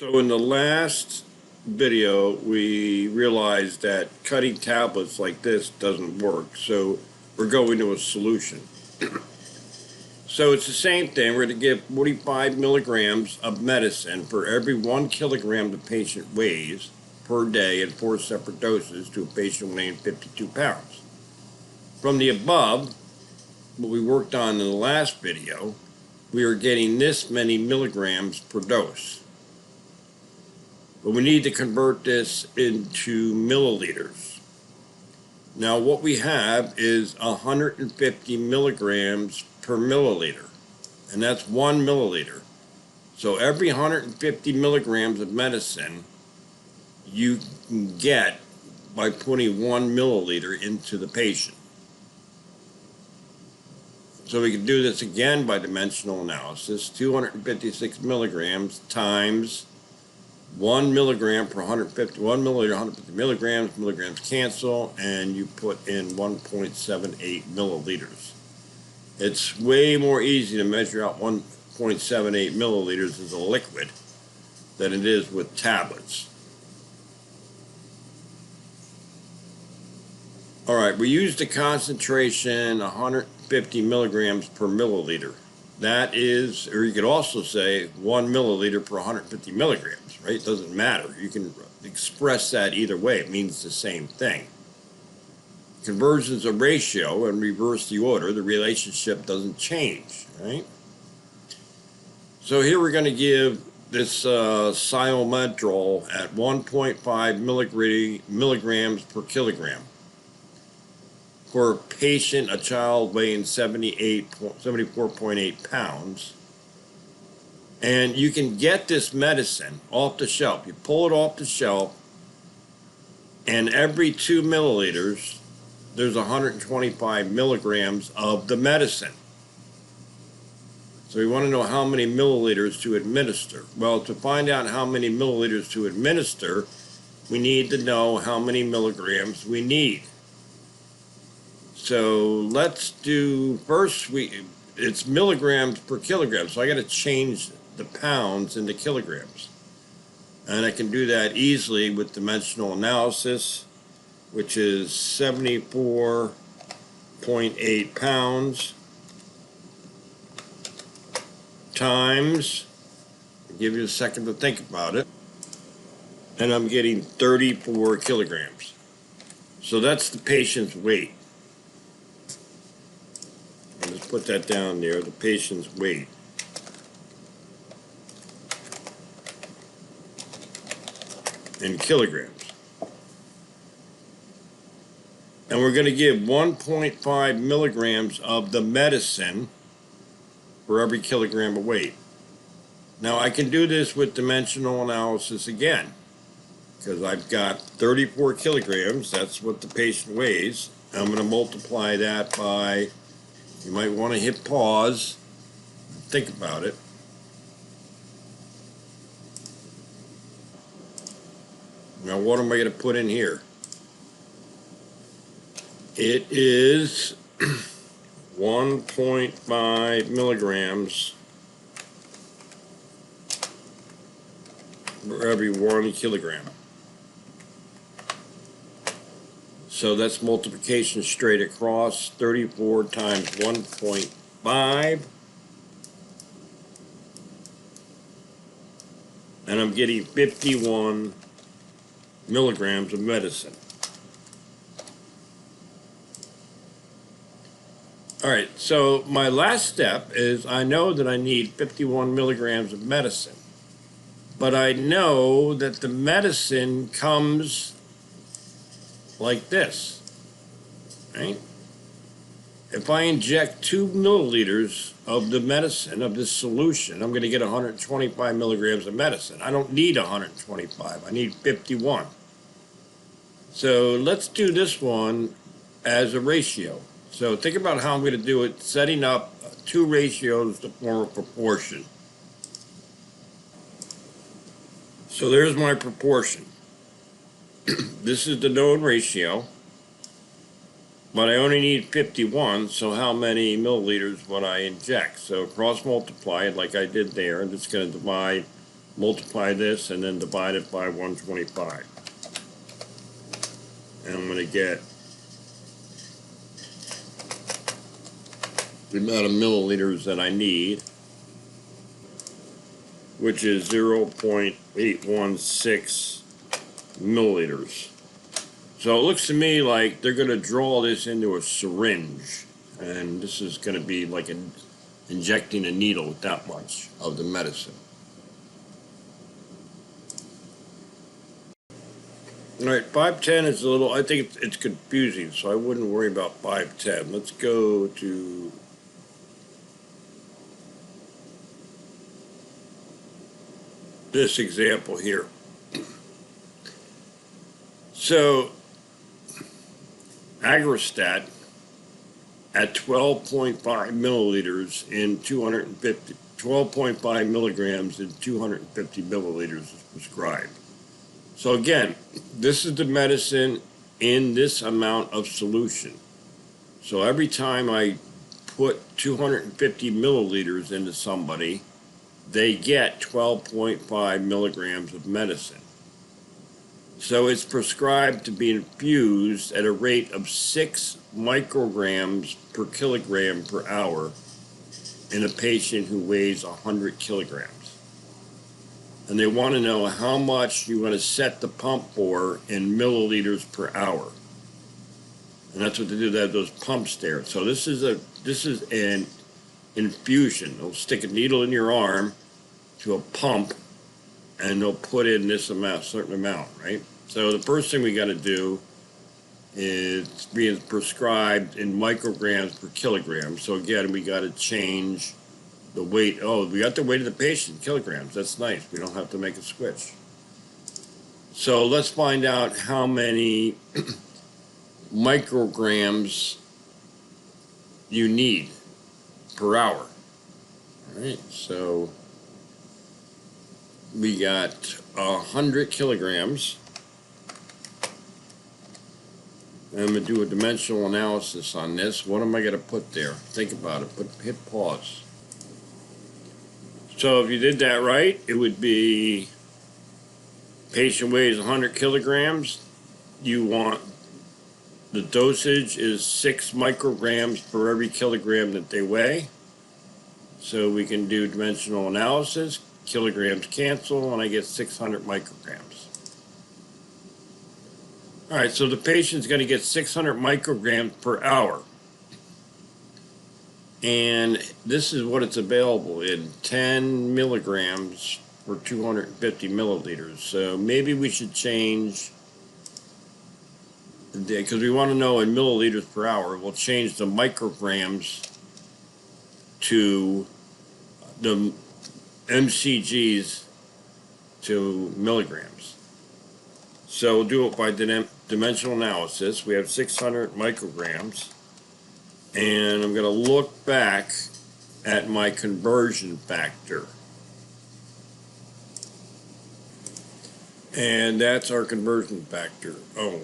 So in the last video, we realized that cutting tablets like this doesn't work, so we're going to a solution. So it's the same thing. We're going to give 45 milligrams of medicine for every 1 kilogram the patient weighs per day in 4 separate doses to a patient weighing 52 pounds. From the above, what we worked on in the last video, we are getting this many milligrams per dose. But we need to convert this into milliliters. Now what we have is 150 milligrams per milliliter, and that's 1 milliliter. So every 150 milligrams of medicine you can get by putting 1 milliliter into the patient. So we can do this again by dimensional analysis. 256 milligrams times 1 milligram per 150, 1 milliliter, 150 milligrams, milligrams cancel, and you put in 1.78 milliliters. It's way more easy to measure out 1.78 milliliters as a liquid than it is with tablets. All right, we use the concentration 150 milligrams per milliliter. That is, or you could also say 1 milliliter per 150 milligrams, right? It doesn't matter. You can express that either way. It means the same thing. Conversion's a ratio, and reverse the order, the relationship doesn't change, right? So here we're going to give this Silomedrol at 1.5 milligrams per kilogram. For a patient, a child weighing 74.8 pounds. And you can get this medicine off the shelf. You pull it off the shelf, and every 2 milliliters, there's 125 milligrams of the medicine. So we want to know how many milliliters to administer. Well, to find out how many milliliters to administer, we need to know how many milligrams we need. So let's do, first it's milligrams per kilogram, so I got to change the pounds into kilograms. And I can do that easily with dimensional analysis, which is 74.8 pounds times, I'll give you a second to think about it, and I'm getting 34 kilograms. So that's the patient's weight. Let's put that down there, the patient's weight. In kilograms. And we're going to give 1.5 milligrams of the medicine for every kilogram of weight. Now I can do this with dimensional analysis again, because I've got 34 kilograms, that's what the patient weighs. I'm going to multiply that by, you might want to hit pause, think about it. Now what am I going to put in here? It is 1.5 milligrams for every 1 kilogram. So that's multiplication straight across, 34 times 1.5. And I'm getting 51 milligrams of medicine. All right, so my last step is I know that I need 51 milligrams of medicine. But I know that the medicine comes like this, right? If I inject 2 milliliters of the medicine, of this solution, I'm going to get 125 milligrams of medicine. I don't need 125, I need 51. So let's do this one as a ratio. So think about how I'm going to do it, setting up 2 ratios to form a proportion. So there's my proportion. This is the known ratio, but I only need 51, so how many milliliters would I inject? So cross multiply it like I did there. I'm just going to divide multiply this, and then divide it by 125. And I'm going to get the amount of milliliters that I need, which is 0.816 milliliters. So it looks to me like they're going to draw this into a syringe, and this is going to be like injecting a needle with that much of the medicine. All right, 510 is a little, I think it's confusing, so I wouldn't worry about 510. Let's go to this example here. So, Aggrastat at 12.5 milliliters in 250, 12.5 milligrams in 250 milliliters is prescribed. So again, this is the medicine in this amount of solution. So every time I put 250 milliliters into somebody, they get 12.5 milligrams of medicine. So it's prescribed to be infused at a rate of 6 micrograms per kilogram per hour in a patient who weighs 100 kilograms. And they want to know how much you want to set the pump for in milliliters per hour. And that's what they do. They have those pumps there. So this is an infusion. They'll stick a needle in your arm to a pump, and they'll put in this amount, certain amount, right? So the first thing we got to do is being prescribed in micrograms per kilogram. So again, we got to change the weight. Oh, we got the weight of the patient, kilograms. That's nice. We don't have to make a switch. So let's find out how many micrograms you need per hour. All right, so we got 100 kilograms. I'm going to do a dimensional analysis on this. What am I going to put there? Think about it. Hit pause. So if you did that right, it would be patient weighs 100 kilograms. You want the dosage is 6 micrograms per every kilogram that they weigh. So we can do dimensional analysis. Kilograms cancel, and I get 600 micrograms. All right, so the patient's going to get 600 micrograms per hour. And this is what it's available in, 10 milligrams for 250 milliliters. So maybe we should change, because we want to know in milliliters per hour, we'll change the micrograms to the MCGs to milligrams. So we'll do it by dimensional analysis. We have 600 micrograms. And I'm going to look back at my conversion factor. And that's our conversion factor. Oh,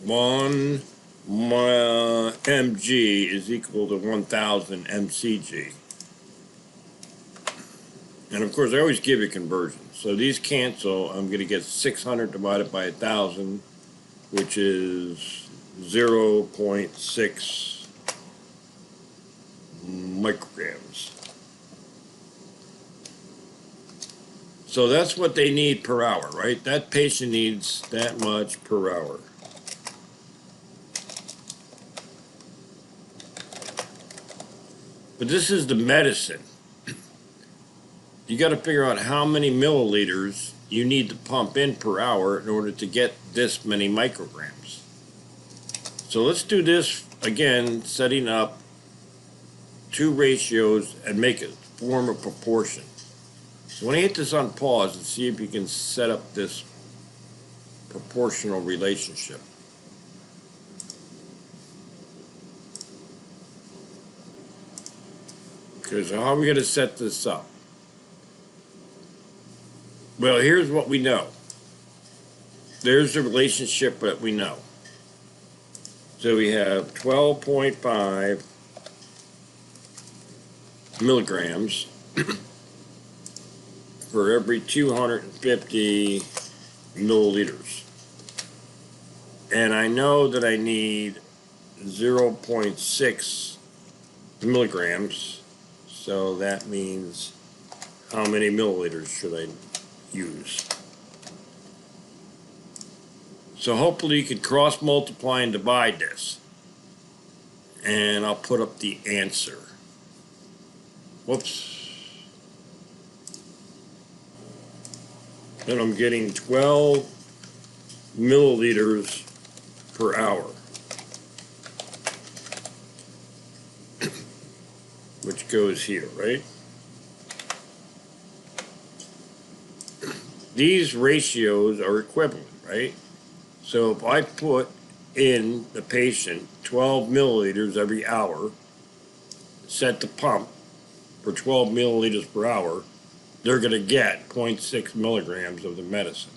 1 mg is equal to 1,000 mcg. And of course, I always give you conversions. So these cancel. I'm going to get 600 divided by 1,000, which is 0.6 micrograms. So that's what they need per hour, right? That patient needs that much per hour. But this is the medicine. You got to figure out how many milliliters you need to pump in per hour in order to get this many micrograms. So let's do this again, setting up two ratios and make it form a proportion. So when I hit this on pause and see if you can set up this proportional relationship. Okay, so how are we going to set this up? Well, here's what we know. There's the relationship that we know. So we have 12.5 milligrams for every 250 milliliters. And I know that I need 0.6 milligrams, so that means how many milliliters should I use? So hopefully you could cross multiply and divide this. And I'll put up the answer. Whoops. Then I'm getting 12 milliliters per hour, which goes here, right? These ratios are equivalent, right? So if I put in the patient 12 milliliters every hour, set the pump for 12 milliliters per hour, they're going to get 0.6 milligrams of the medicine.